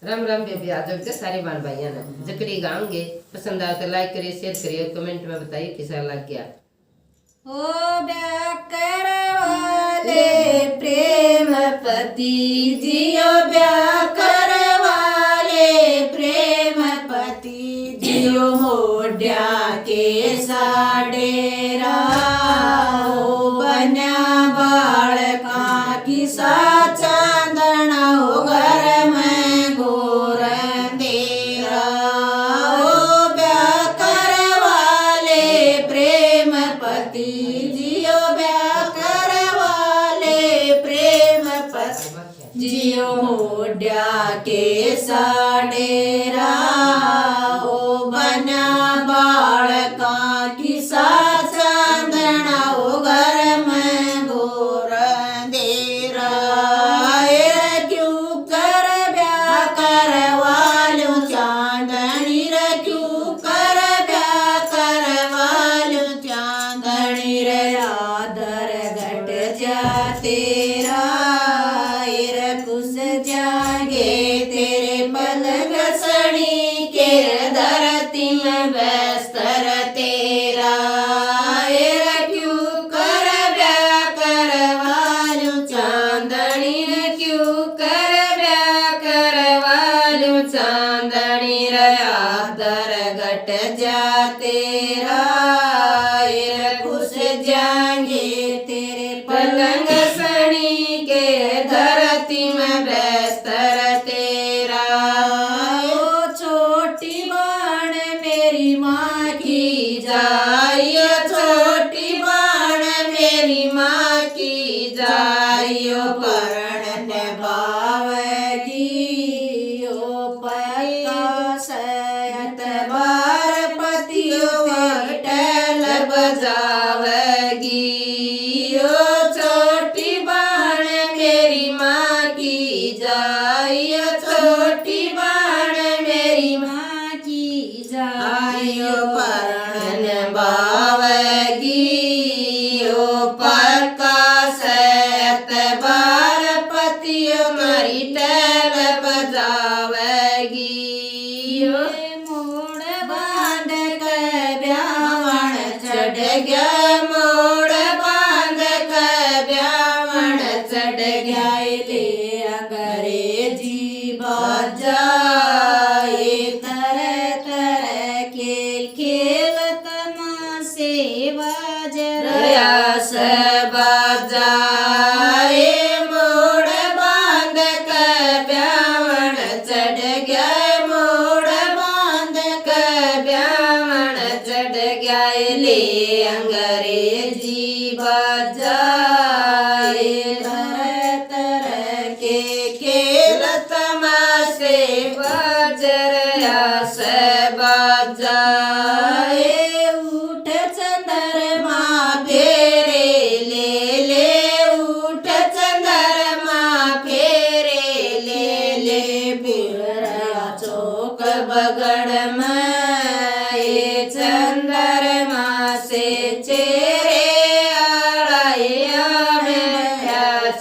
Ram Ram baby आज के सारे बाल भाइयों ने जकड़ी गाऊंगे पसंद आए तो लाइक करिए शेयर करिए कमेंट में बताइए कैसा लग गया। ओ ब्याकर वाले प्रेम पति जियो ब्याकर वाले प्रेम पति जियो मोड्या के साडेरा ओ बन्या बालका की साचा जियो मोड्या के साडेरा ओ बना बालका की चांदना ओ घर में गोर देरा क्यों कर ब्याह करवालू चांदनी रे क्यों कर ब्याह करवालू चांदनी रे आदर घट जा तेरा जागे तेरे पलंग सड़ी के धरती में बस्तर तेरा क्यों कर ब्याह करवालू चांदनी रे क्यों कर ब्याह करवालू चांदनी रे आदर घट जा तेरा खुश जाएंगे तेरे पलंग सड़ी के धरती में बस्तर तेरा ओ छोटी बाण मेरी माँ की जाइयो छोटी बाण मेरी माँ की जाइयो परण निभावेगी ओ पक्का सयत बार पतियों विठल बजावेगी छोटी बाण मेरी माँ की जाइयो परण बावगी ओ पक्का सत बार पतियो मरी टल बजावगी मोड़ बांध के ब्यावण चढ़ गया मोड़ बांध के ब्यावण चढ़ गया ले अंग्रेजी बाजाए तरह तरह के खेल तमाशे बाजरा से बाजाए मोड़ बांध के ब्यावण चढ़ गया मोड़ बांध के ब्यावण चढ़ गया ले अंग्रेजी बाजाए तरह तरह के खेल तमाशे बाजरा से बाजाए उठ चंद्रमा फेरे ले उठ चंद्रमा फेरे ले बिरया चौक बगड़ में चंद्रमा से चेरे आड़ाया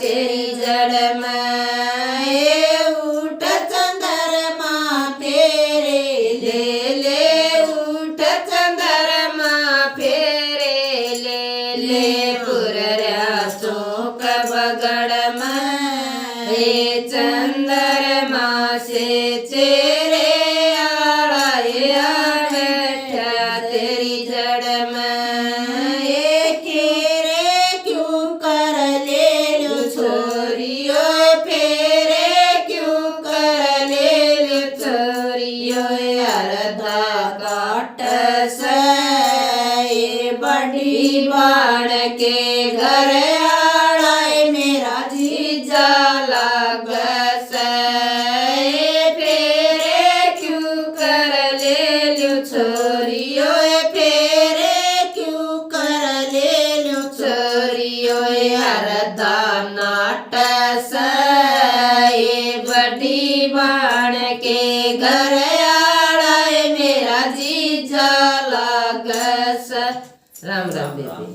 तेरी जड़ में उठ चंद्रमा फेरे ले उठ चंद्रमा फेरे ले पुरया चौक बगड़ में चंद्रमा से चेरे आड़ाया बैठा तेरी जड़ में खेरे क्यों कर ले लू छोरियो फेरे क्यों कर ले लू छोरियो अर्धा काट से बड़ी बाण के घर आड़ाए मेरा जीजा लाग से फेरे क्यों कर ले लू छोरियो फेरे क्यों कर ले लू छोरियो अर्धा नाट से बड़ी बाण के घर आड़ाए मेरा जीजा लाग से। राम राम बेबी।